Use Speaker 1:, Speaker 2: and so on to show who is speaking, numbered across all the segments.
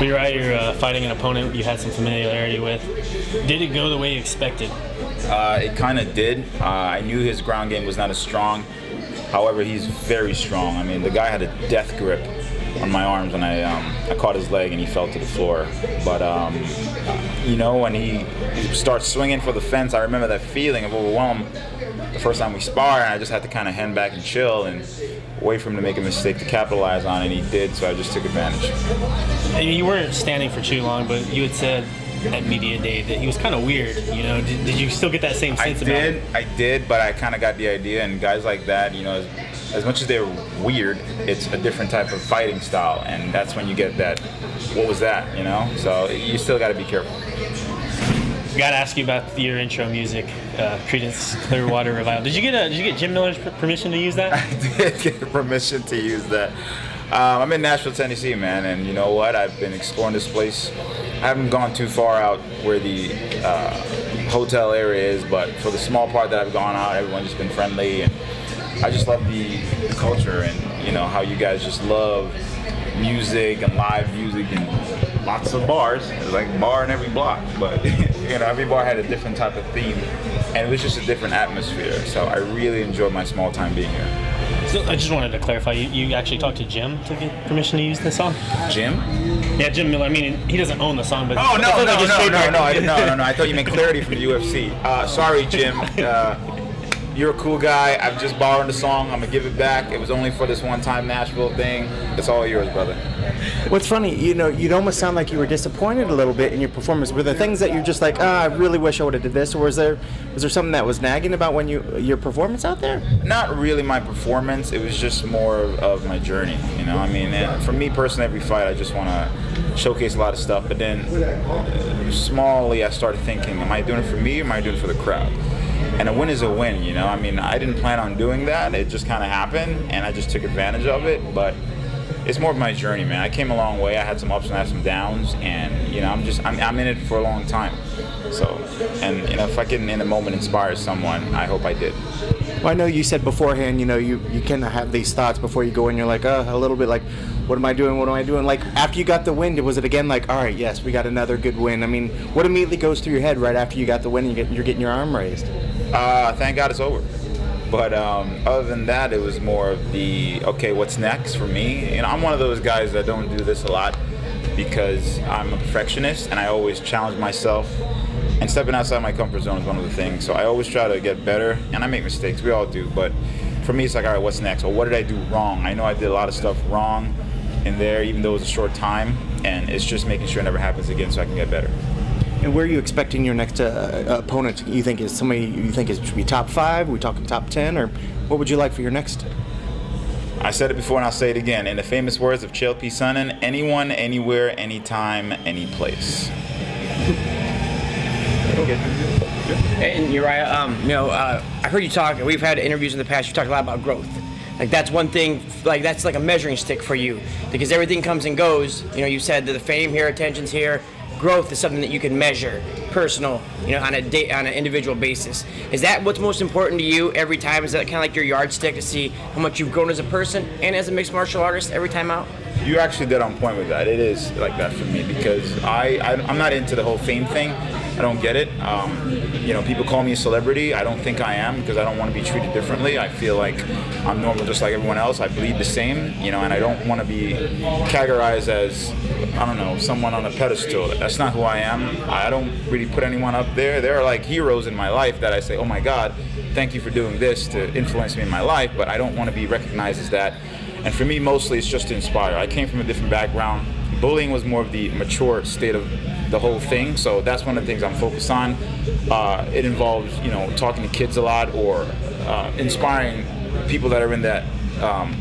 Speaker 1: But you're right, you're fighting an opponent you had some familiarity with. Did it go the way you expected?
Speaker 2: It kind of did. I knew his ground game was not as strong. However, he's very strong. I mean, the guy had a death grip on my arms when I caught his leg and he fell to the floor. But, you know, when he starts swinging for the fence, I remember that feeling of overwhelm the first time we sparred, and I just had to kind of hand back and chill and wait for him to make a mistake to capitalize on it, and he did, so I just took advantage.
Speaker 1: And you weren't standing for too long, but you had said at media day that he was kind of weird, you know. Did you still get that same sense about him?
Speaker 2: I did, but I kind of got the idea, and guys like that, you know, as much as they're weird, it's a different type of fighting style, and that's when you get that, what was that, you know? So you still got to be careful.
Speaker 1: Got to ask you about your intro music, Creedence Clearwater Revival. Did you get Jim Miller's permission to use that?
Speaker 2: I did get permission to use that. I'm in Nashville, Tennessee, man, and you know what? I've been exploring this place. I haven't gone too far out where the hotel area is, but for the small part that I've gone out, everyone's just been friendly, and I just love the culture and, you know, how you guys just love music and live music and lots of bars. There's like a bar in every block, but you know, every bar had a different type of theme, and it was just a different atmosphere. So I really enjoyed my small time being here.
Speaker 1: So I just wanted to clarify, you actually talked to Jim to get permission to use the song?
Speaker 2: Jim?
Speaker 1: Yeah, Jim Miller. I mean, he doesn't own the song, but
Speaker 2: oh no, no! I thought you meant Clarity from the UFC. Sorry, Jim. You're a cool guy. I've just borrowed the song. I'm gonna give it back. It was only for this one-time Nashville thing. It's all yours, brother.
Speaker 3: What's funny, you know, you'd almost sound like you were disappointed a little bit in your performance. Were there things that you're just like, I really wish I would have did this, or was there something that was nagging about when your performance out there?
Speaker 2: Not really my performance. It was just more of my journey. You know, I mean, for me personally, every fight I just want to showcase a lot of stuff. But then, smallly, I started thinking, am I doing it for me, or am I doing it for the crowd? And a win is a win, you know. I mean, I didn't plan on doing that. It just kind of happened, and I just took advantage of it. But it's more of my journey, man. I came a long way. I had some ups and I had some downs, and you know, I'm in it for a long time. So, and you know, if I can in a moment inspire someone, I hope I did.
Speaker 3: Well, I know you said beforehand, you know, you kind of have these thoughts before you go in. You're like, a little bit like, what am I doing? What am I doing? Like, after you got the win, was it again like, all right, yes, we got another good win? I mean, what immediately goes through your head right after you got the win and you're getting your arm raised?
Speaker 2: Thank God it's over. But other than that, it was more of the, okay, what's next for me? You know, I'm one of those guys that don't do this a lot because I'm a perfectionist and I always challenge myself. And stepping outside my comfort zone is one of the things. So I always try to get better, and I make mistakes. We all do. But for me, it's like, all right, what's next? Or what did I do wrong? I know I did a lot of stuff wrong in there, even though it was a short time. And it's just making sure it never happens again so I can get better.
Speaker 3: And where are you expecting your next opponent? You think is somebody you think should be top 5? Are we talking top 10, or what would you like for your next?
Speaker 2: I said it before and I'll say it again. In the famous words of Chael P. Sonnen, anyone, anywhere, anytime, any place.
Speaker 4: And Urijah, you know, I heard you talk. We've had interviews in the past. You talked a lot about growth. Like that's one thing. Like that's like a measuring stick for you because everything comes and goes. You know, you said that the fame here, attention's here. Growth is something that you can measure, personal, you know, on an individual basis. Is that what's most important to you every time? Is that kind of like your yardstick to see how much you've grown as a person and as a mixed martial artist every time out?
Speaker 2: You actually dead on point with that. It is like that for me because I'm not into the whole fame thing. I don't get it. You know, people call me a celebrity. I don't think I am because I don't want to be treated differently. I feel like I'm normal just like everyone else. I bleed the same, you know, and I don't want to be categorized as, I don't know, someone on a pedestal. That's not who I am. I don't really put anyone up there. There are like heroes in my life that I say, oh my God, thank you for doing this to influence me in my life, but I don't want to be recognized as that. And for me, mostly it's just to inspire. I came from a different background. Bullying was more of the mature state of the whole thing, so that's one of the things I'm focused on. It involves, you know, talking to kids a lot or inspiring people that are in that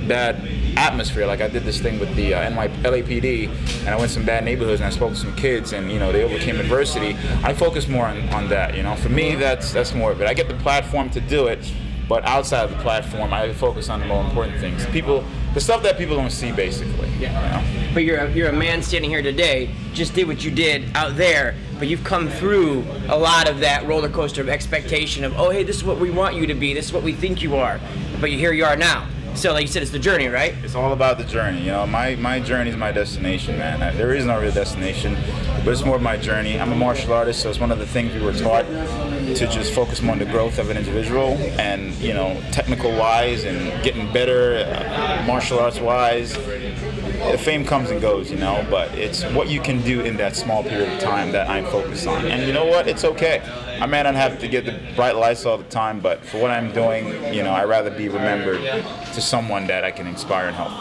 Speaker 2: bad atmosphere. Like I did this thing with the LAPD, and I went to some bad neighborhoods and I spoke to some kids, and you know, they overcame adversity. I focus more on that. You know, for me, that's more of it. I get the platform to do it, but outside of the platform, I focus on the more important things. The stuff that people don't see, basically. Yeah. You know?
Speaker 4: But you're a man standing here today, just did what you did out there, but you've come through a lot of that roller coaster of expectation of, oh, hey, this is what we want you to be, this is what we think you are. But here you are now. So like you said, it's the journey, right?
Speaker 2: It's all about the journey. You know, my journey is my destination, man. There is no real destination, but it's more of my journey. I'm a martial artist, so it's one of the things we were taught to just focus more on the growth of an individual and, you know, technical wise and getting better, martial arts wise. The fame comes and goes, you know, but it's what you can do in that small period of time that I'm focused on. And you know what? It's okay. I may not have to get the bright lights all the time, but for what I'm doing, you know, I'd rather be remembered to someone that I can inspire and help.